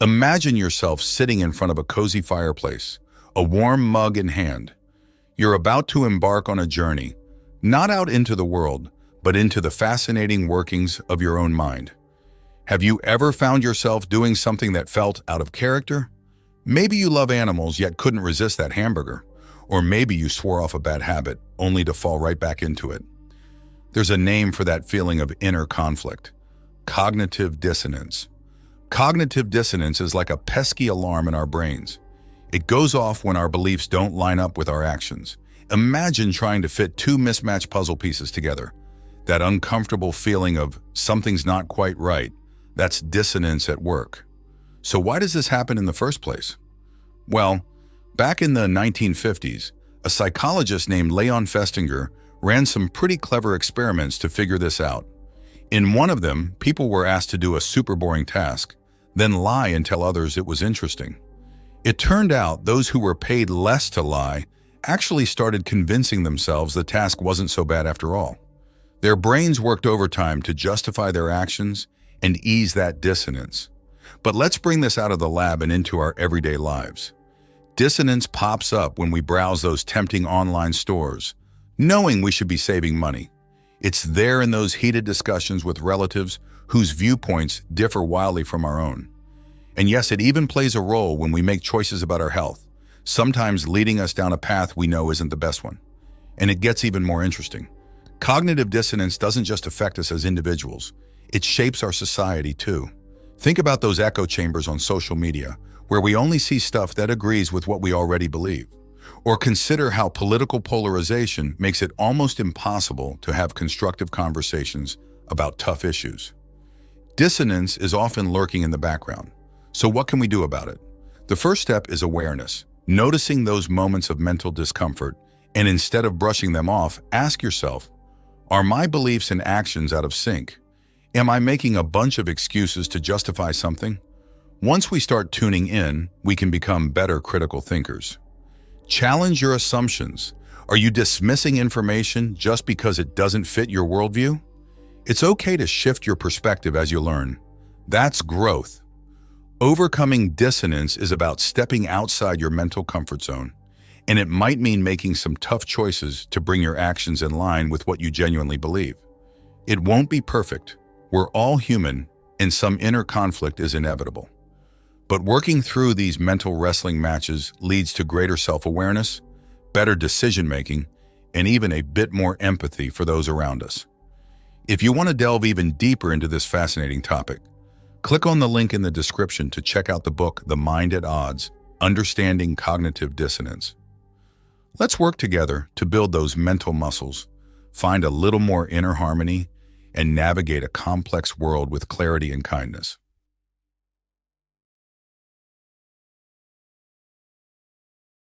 Imagine yourself sitting in front of a cozy fireplace, a warm mug in hand. You're about to embark on a journey, not out into the world, but into the fascinating workings of your own mind. Have you ever found yourself doing something that felt out of character? Maybe you love animals yet couldn't resist that hamburger. Or maybe you swore off a bad habit only to fall right back into it. There's a name for that feeling of inner conflict: cognitive dissonance. Cognitive dissonance is like a pesky alarm in our brains. It goes off when our beliefs don't line up with our actions. Imagine trying to fit two mismatched puzzle pieces together. That uncomfortable feeling of something's not quite right, that's dissonance at work. So why does this happen in the first place? Well, back in the 1950s, a psychologist named Leon Festinger ran some pretty clever experiments to figure this out. In one of them, people were asked to do a super boring task, then lie and tell others it was interesting. It turned out those who were paid less to lie actually started convincing themselves the task wasn't so bad after all. Their brains worked overtime to justify their actions and ease that dissonance. But let's bring this out of the lab and into our everyday lives. Dissonance pops up when we browse those tempting online stores, knowing we should be saving money. It's there in those heated discussions with relatives whose viewpoints differ wildly from our own. And yes, it even plays a role when we make choices about our health, sometimes leading us down a path we know isn't the best one. And it gets even more interesting. Cognitive dissonance doesn't just affect us as individuals, it shapes our society too. Think about those echo chambers on social media, where we only see stuff that agrees with what we already believe. Or consider how political polarization makes it almost impossible to have constructive conversations about tough issues. Dissonance is often lurking in the background. So what can we do about it? The first step is awareness, noticing those moments of mental discomfort, and instead of brushing them off, ask yourself, are my beliefs and actions out of sync? Am I making a bunch of excuses to justify something? Once we start tuning in, we can become better critical thinkers. Challenge your assumptions. Are you dismissing information just because it doesn't fit your worldview? It's okay to shift your perspective as you learn. That's growth. Overcoming dissonance is about stepping outside your mental comfort zone, and it might mean making some tough choices to bring your actions in line with what you genuinely believe. It won't be perfect. We're all human, and some inner conflict is inevitable. But working through these mental wrestling matches leads to greater self-awareness, better decision-making, and even a bit more empathy for those around us. If you want to delve even deeper into this fascinating topic, click on the link in the description to check out the book, The Mind at Odds: Understanding Cognitive Dissonance. Let's work together to build those mental muscles, find a little more inner harmony, and navigate a complex world with clarity and kindness.